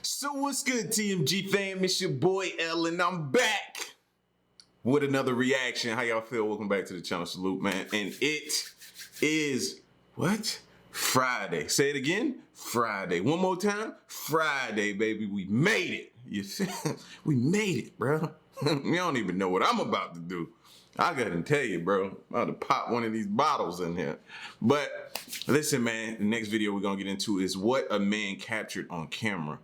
So what's good, TMG fam? It's your boy L, and I'm back with another reaction. How y'all feel? Welcome back to the channel. Salute, man. And it is what? Friday. Say it again. Friday. One more time. Friday, baby. We made it. You feel? We made it, bro. You don't even know what I'm about to do. I gotta tell you, bro. I'm about to pop one of these bottles in here. But listen, man. The next video we're gonna get into is what a man captured on camera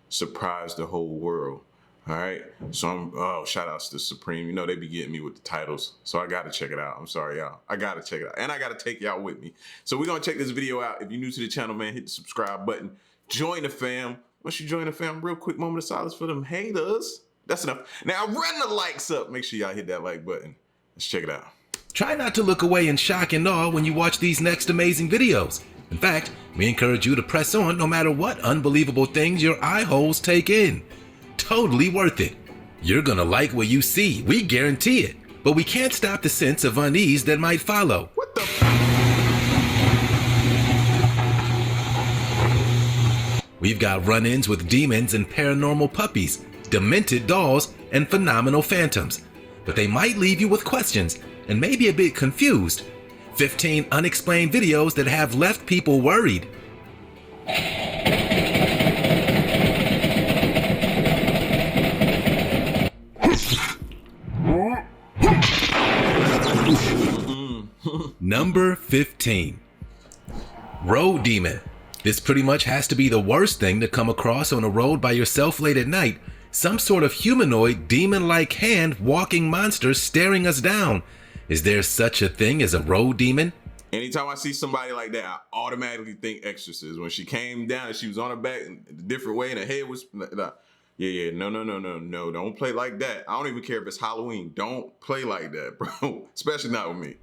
surprised the whole world. All right, so shout outs to Supreme. You know they be getting me with the titles, so I gotta check it out. I'm sorry, y'all. I gotta check it out, and I gotta take y'all with me. So we're gonna check this video out. If you're new to the channel, man, hit the subscribe button. Join the fam. Once you join the fam, real quick moment of silence for them haters. That's enough. Now run the likes up. Make sure y'all hit that like button. Let's check it out. Try not to look away in shock and awe when you watch these next amazing videos. In fact, we encourage you to press on no matter what unbelievable things your eye holes take in. Totally worth it. You're gonna like what you see, we guarantee it. But we can't stop the sense of unease that might follow. What the We've got run-ins with demons and paranormal puppies, demented dolls, and phenomenal phantoms. But they might leave you with questions and maybe a bit confused. 15 unexplained videos that have left people worried. Number 15. Road Demon. This pretty much has to be the worst thing to come across on a road by yourself late at night. Some sort of humanoid, demon-like hand walking monster staring us down. Is there such a thing as a road demon? Anytime I see somebody like that, I automatically think Exorcist. When she came down and she was on her back in a different way and her head was, no, don't play like that. I don't even care if it's Halloween. Don't play like that, bro. Especially not with me.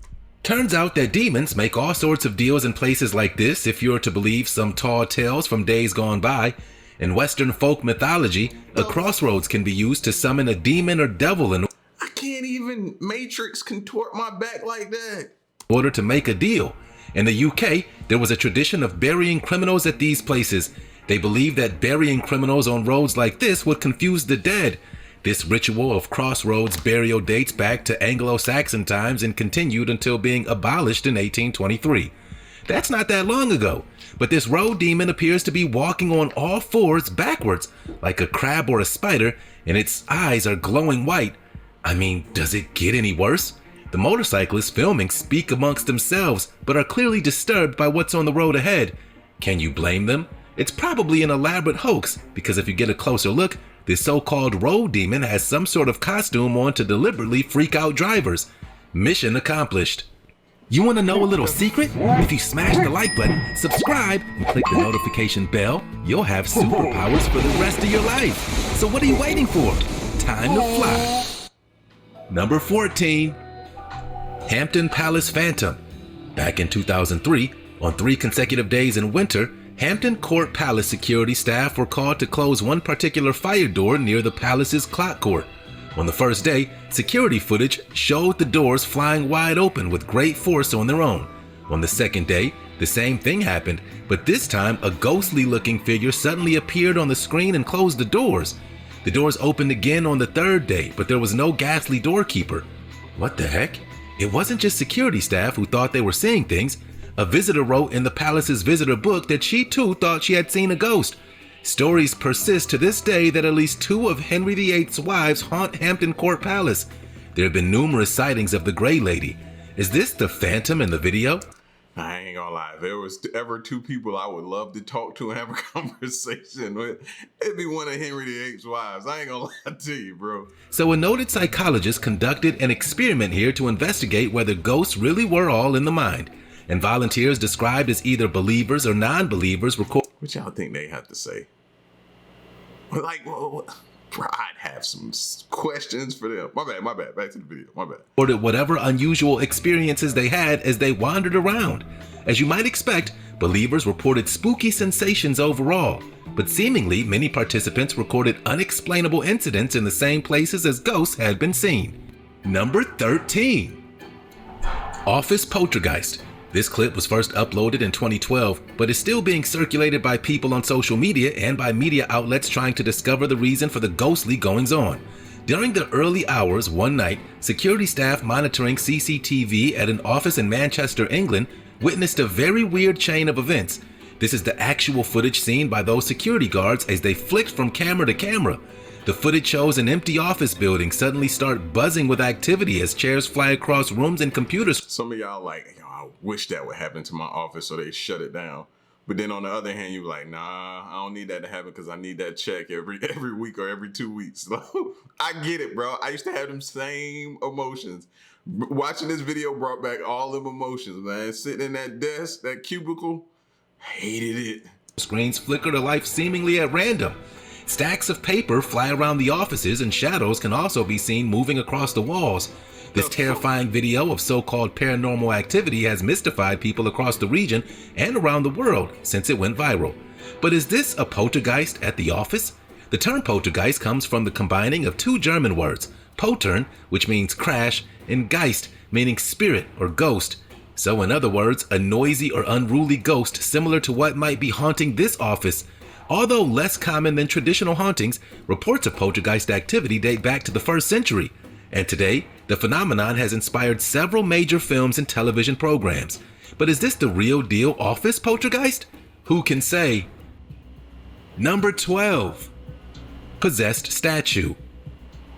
Turns out that demons make all sorts of deals in places like this if you're to believe some tall tales from days gone by. In Western folk mythology, a crossroads can be used to summon a demon or devil in I can't even Matrix contort my back like that. order to make a deal. In the UK, there was a tradition of burying criminals at these places. They believed that burying criminals on roads like this would confuse the dead. This ritual of crossroads burial dates back to Anglo-Saxon times and continued until being abolished in 1823. That's not that long ago, but this road demon appears to be walking on all fours backwards, like a crab or a spider, and its eyes are glowing white. I mean, does it get any worse? The motorcyclists filming speak amongst themselves, but are clearly disturbed by what's on the road ahead. Can you blame them? It's probably an elaborate hoax, because if you get a closer look, this so-called road demon has some sort of costume on to deliberately freak out drivers. Mission accomplished. You want to know a little secret? If you smash the like button, subscribe, and click the notification bell, you'll have superpowers for the rest of your life. So what are you waiting for? Time to fly. Number 14. Hampton Palace Phantom. Back in 2003, on 3 consecutive days in winter, Hampton Court Palace security staff were called to close one particular fire door near the palace's clock court. On the first day, security footage showed the doors flying wide open with great force on their own. On the second day, the same thing happened, but this time a ghostly-looking figure suddenly appeared on the screen and closed the doors. The doors opened again on the third day, but there was no ghastly doorkeeper. What the heck? It wasn't just security staff who thought they were seeing things. A visitor wrote in the palace's visitor book that she too thought she had seen a ghost. Stories persist to this day that at least 2 of Henry VIII's wives haunt Hampton Court Palace. There have been numerous sightings of the Grey Lady. Is this the Phantom in the video? I ain't gonna lie, if there was ever 2 people I would love to talk to and have a conversation with, it'd be one of Henry VIII's wives. I ain't gonna lie to you, bro. So a noted psychologist conducted an experiment here to investigate whether ghosts really were all in the mind. And volunteers described as either believers or non-believers record. What y'all think they have to say? Like, well, I'd have some questions for them. My bad. Back to the video. My bad. Recorded whatever unusual experiences they had as they wandered around. As you might expect, believers reported spooky sensations overall, but seemingly many participants recorded unexplainable incidents in the same places as ghosts had been seen. Number 13. Office Poltergeist. This clip was first uploaded in 2012, but is still being circulated by people on social media and by media outlets trying to discover the reason for the ghostly goings-on. During the early hours one night, security staff monitoring CCTV at an office in Manchester, England, witnessed a very weird chain of events. This is the actual footage seen by those security guards as they flicked from camera to camera. The footage shows an empty office building suddenly start buzzing with activity as chairs fly across rooms and computers. Some of y'all like, yo, I wish that would happen to my office so they shut it down. But then on the other hand, you're like, nah, I don't need that to happen because I need that check every week or every 2 weeks. So I get it, bro. I used to have them same emotions. Watching this video brought back all them emotions, man. Sitting in that desk, that cubicle, hated it. Screens flicker to life seemingly at random. Stacks of paper fly around the offices and shadows can also be seen moving across the walls. This terrifying video of so-called paranormal activity has mystified people across the region and around the world since it went viral. But is this a poltergeist at the office? The term poltergeist comes from the combining of two German words, Poltern, which means crash, and Geist, meaning spirit or ghost. So in other words, a noisy or unruly ghost similar to what might be haunting this office. Although less common than traditional hauntings, reports of poltergeist activity date back to the 1st century. And today, the phenomenon has inspired several major films and television programs. But is this the real deal office poltergeist? Who can say? Number 12. Possessed statue.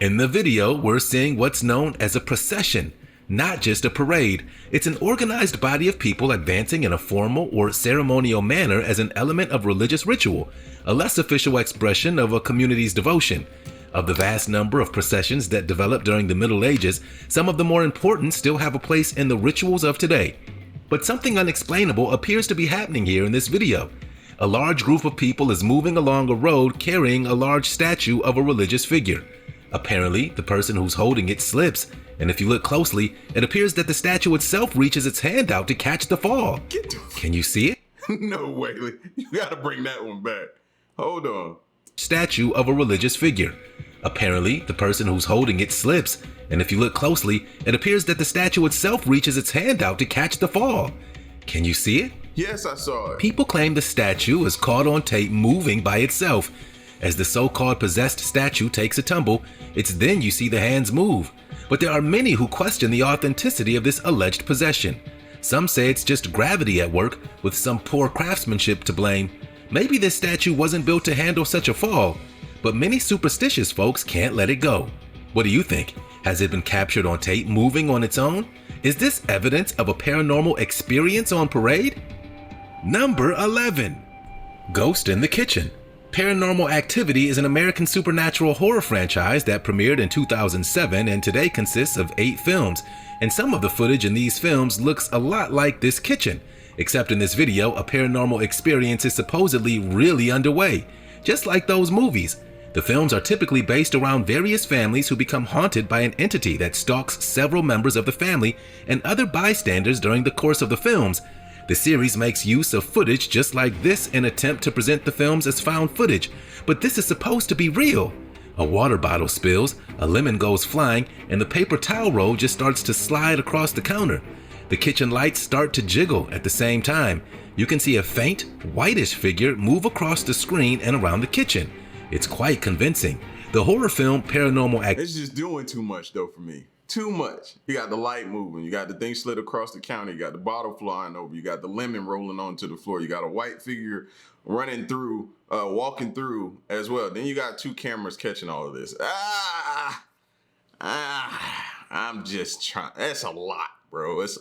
In the video, we're seeing what's known as a procession, not just a parade. It's an organized body of people advancing in a formal or ceremonial manner as an element of religious ritual, a less official expression of a community's devotion. Of the vast number of processions that developed during the Middle Ages, some of the more important still have a place in the rituals of today. But something unexplainable appears to be happening here in this video. A large group of people is moving along a road carrying a large statue of a religious figure. Apparently, the person who's holding it slips, and if you look closely, it appears that the statue itself reaches its hand out to catch the fall. Can you see it? No way. You gotta bring that one back. Hold on. Statue of a religious figure. Apparently, the person who's holding it slips, and if you look closely, it appears that the statue itself reaches its hand out to catch the fall. Can you see it? Yes, I saw it. People claim the statue is caught on tape moving by itself. As the so-called possessed statue takes a tumble, it's then you see the hands move. But there are many who question the authenticity of this alleged possession. Some say it's just gravity at work, with some poor craftsmanship to blame. Maybe this statue wasn't built to handle such a fall, but many superstitious folks can't let it go. What do you think? Has it been captured on tape moving on its own? Is this evidence of a paranormal experience on parade? Number 11. Ghost in the Kitchen. Paranormal Activity is an American supernatural horror franchise that premiered in 2007 and today consists of 8 films, and some of the footage in these films looks a lot like this kitchen, except in this video a paranormal experience is supposedly really underway, just like those movies. The films are typically based around various families who become haunted by an entity that stalks several members of the family and other bystanders during the course of the films. The series makes use of footage just like this in an attempt to present the films as found footage, but this is supposed to be real. A water bottle spills, a lemon goes flying, and the paper towel roll just starts to slide across the counter. The kitchen lights start to jiggle at the same time. You can see a faint, whitish figure move across the screen and around the kitchen. It's quite convincing. The horror film Paranormal Activity. It's just doing too much though for me. Too much. You got the light moving. You got the thing slid across the counter. You got the bottle flying over. You got the lemon rolling onto the floor. You got a white figure running through, walking through as well. Then you got 2 cameras catching all of this. I'm just trying. That's a lot, bro. It's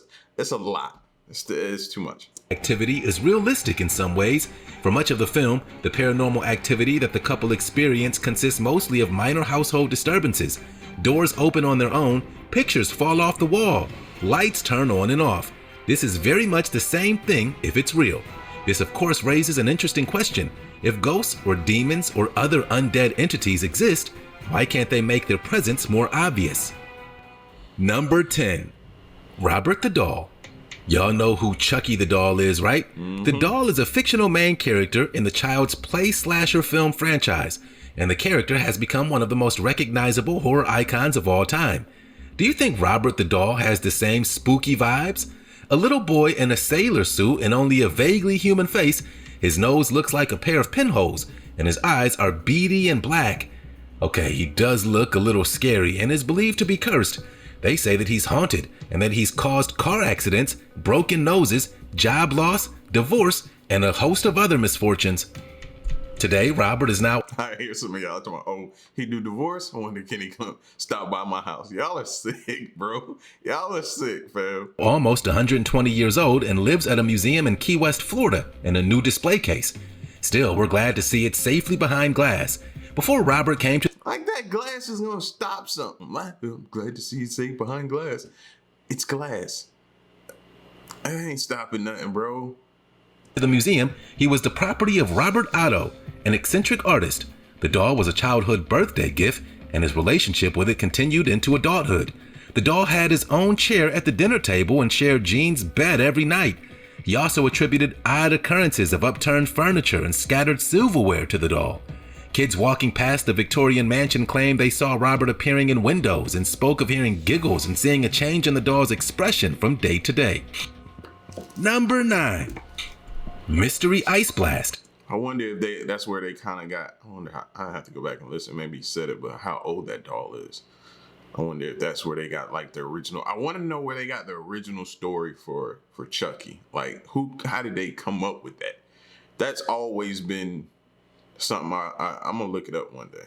a lot. It's too much. Activity is realistic in some ways. For much of the film, the paranormal activity that the couple experience consists mostly of minor household disturbances. Doors open on their own, pictures fall off the wall, lights turn on and off. This is very much the same thing if it's real. This of course raises an interesting question. If ghosts or demons or other undead entities exist, why can't they make their presence more obvious? Number 10. Robert the Doll. Y'all know who Chucky the Doll is, right? The doll is a fictional main character in the Child's Play slasher film franchise, and the character has become one of the most recognizable horror icons of all time. Do you think Robert the Doll has the same spooky vibes? A little boy in a sailor suit and only a vaguely human face. His nose looks like a pair of pinholes, and his eyes are beady and black. Okay, he does look a little scary and is believed to be cursed. They say that he's haunted and that he's caused car accidents, broken noses, job loss, divorce, and a host of other misfortunes. Today, Robert is now... I hear some of y'all talking about, oh, he do divorce? I wonder, can he come stop by my house? Y'all are sick, bro. Y'all are sick, fam. Almost 120 years old and lives at a museum in Key West, Florida in a new display case. Still, we're glad to see it safely behind glass. Before Robert came to... Like that glass is gonna stop something. I'm glad to see you safe behind glass. It's glass. I ain't stopping nothing, bro. The museum, he was the property of Robert Otto, an eccentric artist. The doll was a childhood birthday gift, and his relationship with it continued into adulthood. The doll had his own chair at the dinner table and shared Jean's bed every night. He also attributed odd occurrences of upturned furniture and scattered silverware to the doll. Kids walking past the Victorian mansion claimed they saw Robert appearing in windows and spoke of hearing giggles and seeing a change in the doll's expression from day to day. Number 9. Mystery Ice Blast. I wonder if that's where they kind of got, I wonder how, I have to go back and listen, maybe he said it, but how old that doll is. I wonder if that's where they got like the original, I want to know where they got the original story for Chucky. Like how did they come up with that? That's always been something I'm gonna look it up one day.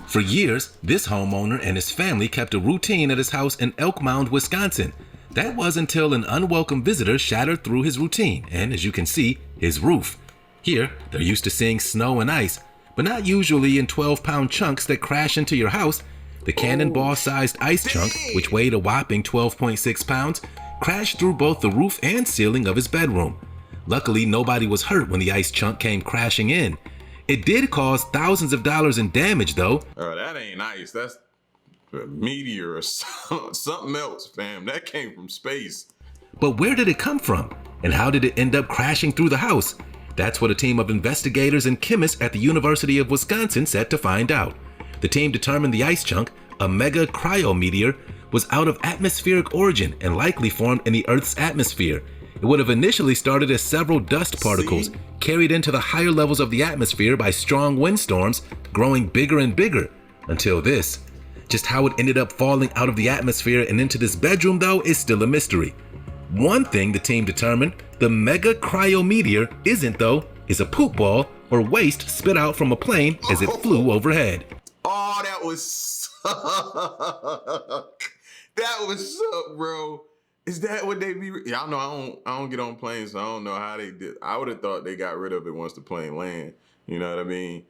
For years, this homeowner and his family kept a routine at his house in Elk Mound, Wisconsin. That was until an unwelcome visitor shattered through his routine and, as you can see, his roof. Here, they're used to seeing snow and ice, but not usually in 12-pound chunks that crash into your house. The cannonball-sized ice chunk, which weighed a whopping 12.6 pounds, crashed through both the roof and ceiling of his bedroom. Luckily, nobody was hurt when the ice chunk came crashing in. It did cause thousands of dollars in damage, though. Oh, that ain't ice. That's a meteor or something else, fam. That came from space. But where did it come from? And how did it end up crashing through the house? That's what a team of investigators and chemists at the University of Wisconsin set to find out. The team determined the ice chunk, a mega cryometeor, was out of atmospheric origin and likely formed in the Earth's atmosphere. It would have initially started as several dust particles carried into the higher levels of the atmosphere by strong windstorms, growing bigger and bigger until this. Just how it ended up falling out of the atmosphere and into this bedroom, though, is still a mystery. One thing the team determined, the mega cryometeor isn't, though, is a poop ball or waste spit out from a plane as it flew overhead. Oh, that was suck. That was suck, bro. Is that what they be? Y'all know I don't get on planes, so I don't know how they did. I would have thought they got rid of it once the plane land. You know what I mean?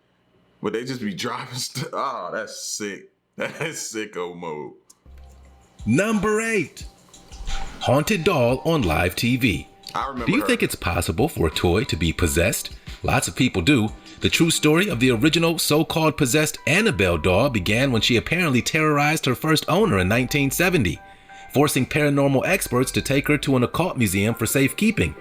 But they just be dropping stuff. Oh, that's sick. That's sicko mode. Number 8. Haunted doll on live TV. I remember. Do you think it's possible for a toy to be possessed? Lots of people do. The true story of the original so-called possessed Annabelle doll began when she apparently terrorized her first owner in 1970. Forcing paranormal experts to take her to an occult museum for safekeeping.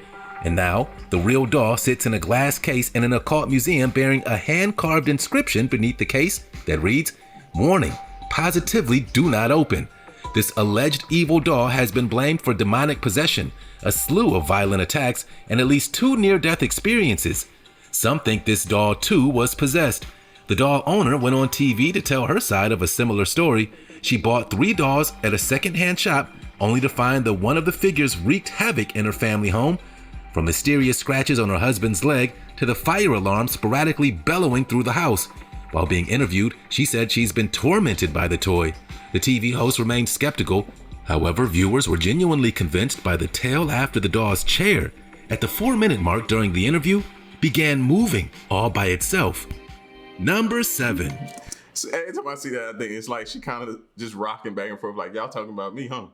And now, the real doll sits in a glass case in an occult museum bearing a hand-carved inscription beneath the case that reads, "Warning, positively do not open." This alleged evil doll has been blamed for demonic possession, a slew of violent attacks, and at least 2 near-death experiences. Some think this doll, too, was possessed. The doll owner went on TV to tell her side of a similar story. She bought 3 dolls at a second-hand shop, only to find that one of the figures wreaked havoc in her family home. From mysterious scratches on her husband's leg to the fire alarm sporadically bellowing through the house. While being interviewed, she said she's been tormented by the toy. The TV host remained skeptical. However, viewers were genuinely convinced by the tale after the doll's chair, at the 4-minute mark during the interview, began moving all by itself. Number 7. So every time I see that, I think it's like she kind of just rocking back and forth, like, y'all talking about me, huh?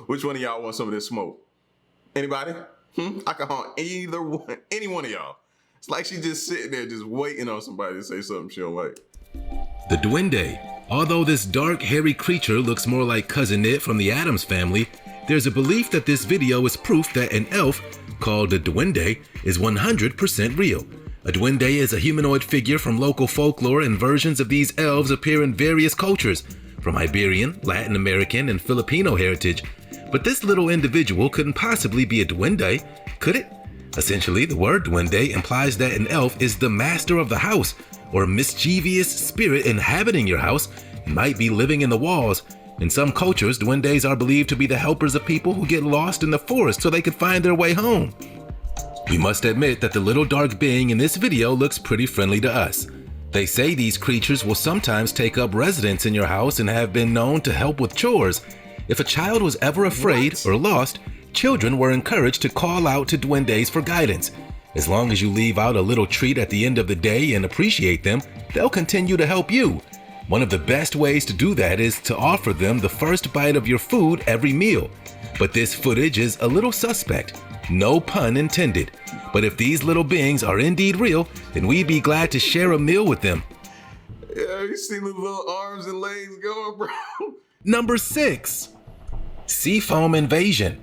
Which one of y'all want some of this smoke? Anybody? I can haunt either one, any one of y'all. It's like she just sitting there just waiting on somebody to say something she don't like. The Duende. Although this dark, hairy creature looks more like Cousin It from the Addams Family, there's a belief that this video is proof that an elf called the Duende is 100% real. A duende is a humanoid figure from local folklore, and versions of these elves appear in various cultures, from Iberian, Latin American, and Filipino heritage. But this little individual couldn't possibly be a duende, could it? Essentially, the word duende implies that an elf is the master of the house, or a mischievous spirit inhabiting your house and might be living in the walls. In some cultures, duendes are believed to be the helpers of people who get lost in the forest so they could find their way home. We must admit that the little dark being in this video looks pretty friendly to us. They say these creatures will sometimes take up residence in your house and have been known to help with chores. If a child was ever afraid or lost, children were encouraged to call out to duendes for guidance. As long as you leave out a little treat at the end of the day and appreciate them, they'll continue to help you. One of the best ways to do that is to offer them the first bite of your food every meal. But this footage is a little suspect. No pun intended. But if these little beings are indeed real, then we'd be glad to share a meal with them. Yeah, you see the little arms and legs going, bro? Number 6. SEAFOAM invasion.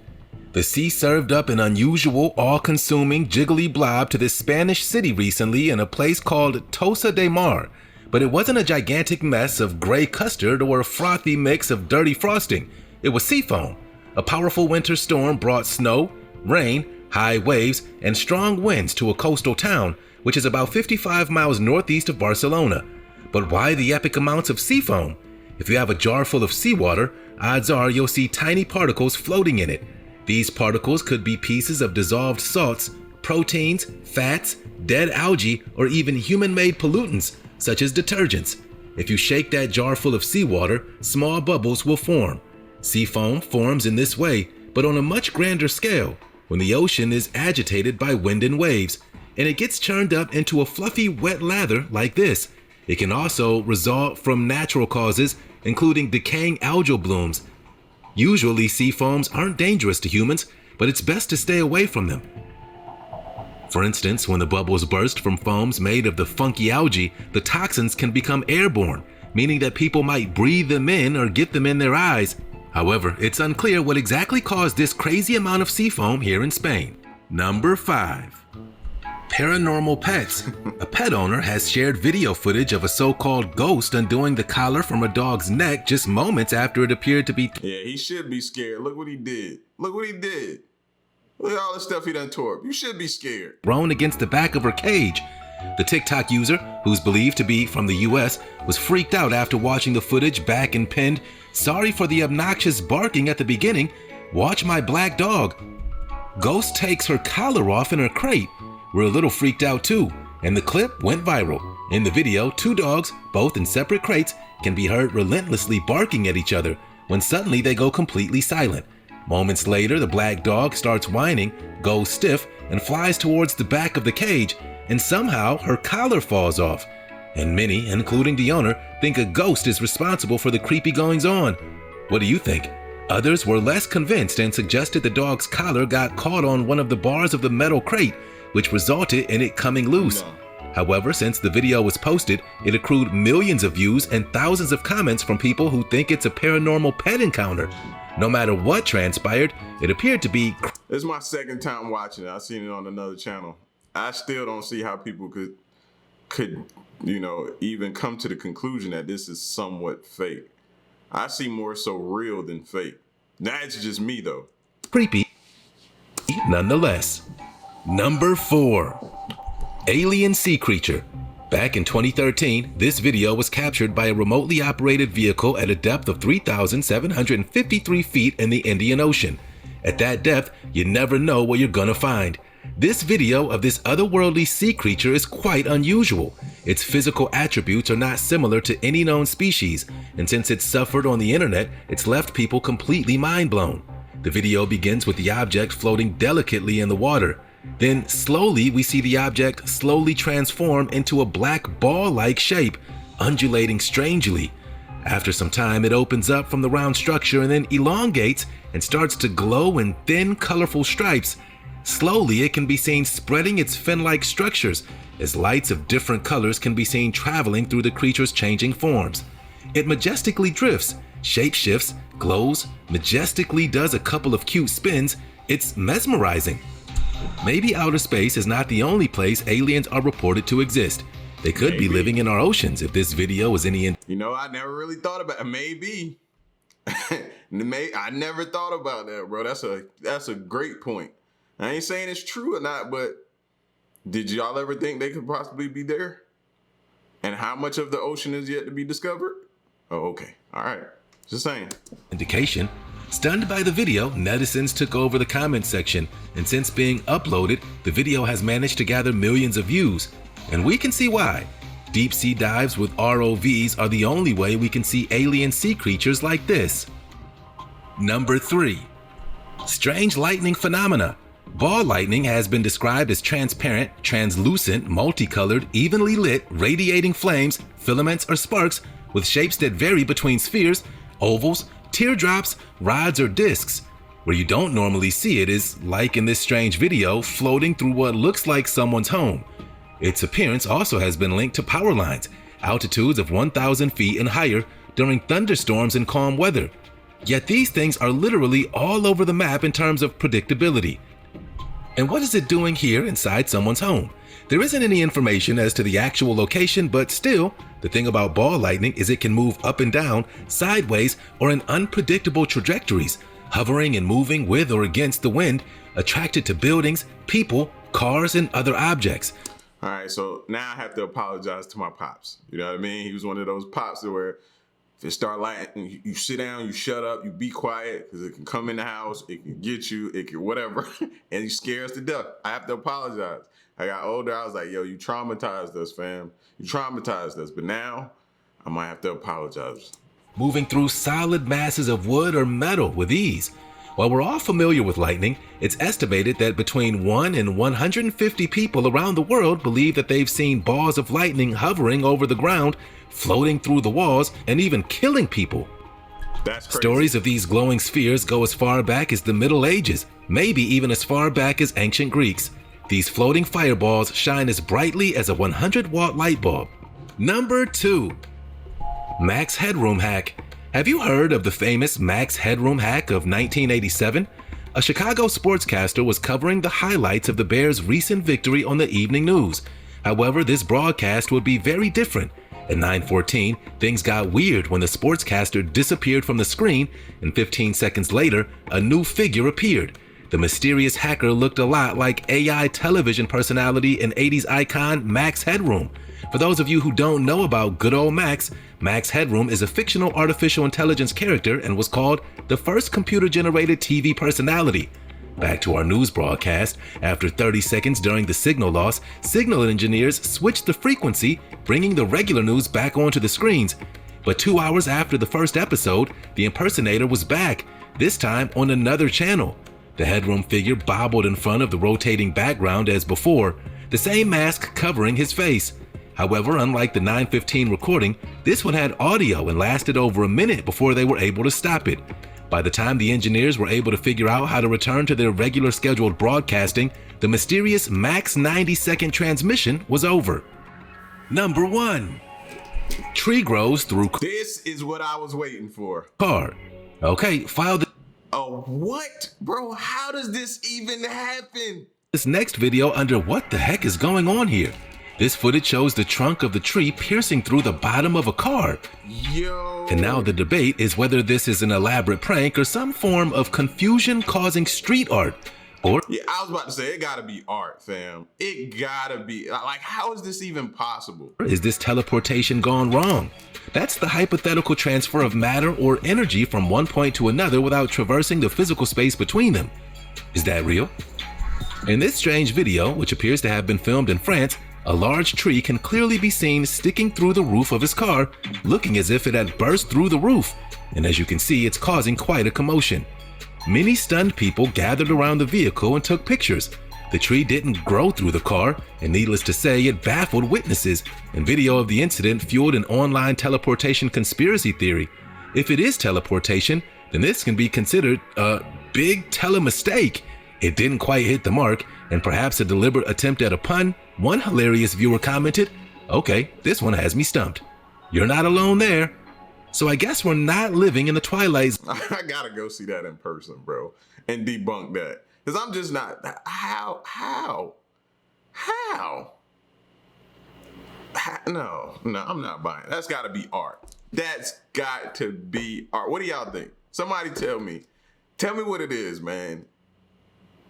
The sea served up an unusual, all-consuming, jiggly blob to this Spanish city recently in a place called Tosa de Mar. But it wasn't a gigantic mess of gray custard or a frothy mix of dirty frosting. It was sea foam. A powerful winter storm brought snow, rain, high waves, and strong winds to a coastal town, which is about 55 miles northeast of Barcelona. But why the epic amounts of sea foam? If you have a jar full of seawater, odds are you'll see tiny particles floating in it. These particles could be pieces of dissolved salts, proteins, fats, dead algae, or even human-made pollutants, such as detergents. If you shake that jar full of seawater, small bubbles will form. Sea foam forms in this way, but on a much grander scale, when the ocean is agitated by wind and waves, and it gets churned up into a fluffy wet lather like this. It can also result from natural causes, including decaying algal blooms. Usually sea foams aren't dangerous to humans, but it's best to stay away from them. For instance, when the bubbles burst from foams made of the funky algae, the toxins can become airborne, meaning that people might breathe them in or get them in their eyes. However, it's unclear what exactly caused this crazy amount of sea foam here in Spain. Number 5. Paranormal pets. A pet owner has shared video footage of a so-called ghost undoing the collar from a dog's neck just moments after it appeared to be Yeah, he should be scared. Look what he did. Look what he did. Look at all the stuff he done tore up. You should be scared. thrown against the back of her cage. The TikTok user, who's believed to be from the US, was freaked out after watching the footage back and penned, "Sorry for the obnoxious barking at the beginning. Watch my black dog." Ghost takes her collar off in her crate. We're a little freaked out too, and the clip went viral. In the video, 2 dogs, both in separate crates, can be heard relentlessly barking at each other when suddenly they go completely silent. Moments later, the black dog starts whining, goes stiff, and flies towards the back of the cage, and somehow her collar falls off. And many, including the owner, think a ghost is responsible for the creepy goings-on. What do you think? Others were less convinced and suggested the dog's collar got caught on one of the bars of the metal crate, which resulted in it coming loose. No. However, since the video was posted, it accrued millions of views and thousands of comments from people who think it's a paranormal pet encounter. No matter what transpired, it appeared to be This is my second time watching it. I seen it on another channel. I still don't see how people could even come to the conclusion that this is somewhat fake. I see more so real than fake. That's just me though. creepy nonetheless. Number 4. Alien sea creature. Back in 2013, this video was captured by a remotely operated vehicle at a depth of 3,753 feet in the Indian Ocean. At that depth, you never know what you're gonna find. This video of this otherworldly sea creature is quite unusual. Its physical attributes are not similar to any known species, and since it's suffered on the internet, it's left people completely mind-blown. The video begins with the object floating delicately in the water. Then slowly we see the object slowly transform into a black ball-like shape, undulating strangely. After some time, it opens up from the round structure and then elongates and starts to glow in thin, colorful stripes. Slowly, it can be seen spreading its fin-like structures as lights of different colors can be seen traveling through the creature's changing forms. It majestically drifts, shapeshifts, glows, majestically does a couple of cute spins. It's mesmerizing. Maybe outer space is not the only place aliens are reported to exist. They could be living in our oceans if this video is any I never really thought about it. Maybe. I never thought about that, bro. That's a great point. I ain't saying it's true or not, but did y'all ever think they could possibly be there? And how much of the ocean is yet to be discovered? Oh, okay. All right. Just saying. Indication. Stunned by the video, netizens took over the comment section, and since being uploaded, the video has managed to gather millions of views. And we can see why. Deep sea dives with ROVs are the only way we can see alien sea creatures like this. Number 3. Strange lightning phenomena. Ball lightning has been described as transparent, translucent, multicolored, evenly lit, radiating flames, filaments, or sparks with shapes that vary between spheres, ovals, teardrops, rods, or discs. Where you don't normally see it is, like in this strange video, floating through what looks like someone's home. Its appearance also has been linked to power lines, altitudes of 1,000 feet and higher during thunderstorms and calm weather. Yet these things are literally all over the map in terms of predictability. And what is it doing here inside someone's home? There isn't any information as to the actual location, but still, the thing about ball lightning is it can move up and down, sideways, or in unpredictable trajectories, hovering and moving with or against the wind, attracted to buildings, people, cars, and other objects. All right, so now I have to apologize to my pops. You know what I mean? He was one of those pops where if it start lighting, you sit down, you shut up, you be quiet, because it can come in the house, it can get you, it can whatever, and you scare us to death. I have to apologize. I got older, I was like, yo, you traumatized us, fam. You traumatized us, but now I might have to apologize. Moving through solid masses of wood or metal with ease. While we're all familiar with lightning, it's estimated that between 1 and 150 people around the world believe that they've seen balls of lightning hovering over the ground, floating through the walls, and even killing people. That's crazy. Stories of these glowing spheres go as far back as the Middle Ages, maybe even as far back as ancient Greeks. These floating fireballs shine as brightly as a 100-watt light bulb. Number 2. Max Headroom Hack. Have you heard of the famous Max Headroom hack of 1987? A Chicago sportscaster was covering the highlights of the Bears' recent victory on the evening news. However, this broadcast would be very different. At 9:14, things got weird when the sportscaster disappeared from the screen, and 15 seconds later, a new figure appeared. The mysterious hacker looked a lot like AI television personality and 80s icon Max Headroom. For those of you who don't know about good old Max, Max Headroom is a fictional artificial intelligence character and was called the first computer-generated TV personality. Back to our news broadcast, after 30 seconds during the signal loss, signal engineers switched the frequency, bringing the regular news back onto the screens. But 2 hours after the first episode, the impersonator was back, this time on another channel. The Headroom figure bobbled in front of the rotating background as before, the same mask covering his face. However, unlike the 9:15 recording, this one had audio and lasted over a minute before they were able to stop it. By the time the engineers were able to figure out how to return to their regular scheduled broadcasting, the mysterious max 90-second transmission was over. Number 1. Tree grows through This is what I was waiting for. car. Okay, file Oh, what? Bro, how does this even happen? this next video under what the heck is going on here. This footage shows the trunk of the tree piercing through the bottom of a car. Yo. And now the debate is whether this is an elaborate prank or some form of confusion-causing street art. Or Yeah, I was about to say, it gotta be art, fam. It gotta be. Like, how is this even possible? is this teleportation gone wrong? That's the hypothetical transfer of matter or energy from one point to another without traversing the physical space between them. Is that real? In this strange video, which appears to have been filmed in France, a large tree can clearly be seen sticking through the roof of his car, looking as if it had burst through the roof. And as you can see, it's causing quite a commotion. Many stunned people gathered around the vehicle and took pictures. The tree didn't grow through the car, and needless to say, it baffled witnesses, and video of the incident fueled an online teleportation conspiracy theory. If it is teleportation, then this can be considered a big tele-mistake. It didn't quite hit the mark, and perhaps a deliberate attempt at a pun. One hilarious viewer commented, "Okay, this one has me stumped. You're not alone there." So I guess we're not living in the twilight zone. I gotta go see that in person, bro, and debunk that. Because I'm just not, how? No, I'm not buying it. That's gotta be art. That's got to be art. What do y'all think? Somebody tell me. Tell me what it is, man.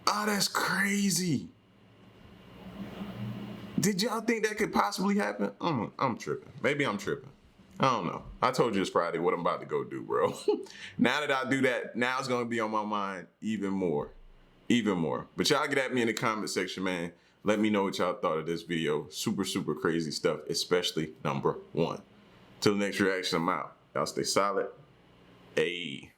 Oh, that's crazy. Did y'all think that could possibly happen? I'm tripping. Maybe I'm tripping. I don't know. I told you it's Friday what I'm about to go do, bro. Now that I do that, now it's going to be on my mind even more. Even more. But y'all get at me in the comment section, man. Let me know what y'all thought of this video. Super, super crazy stuff, especially number 1. Till the next reaction, I'm out. Y'all stay solid. Ayy.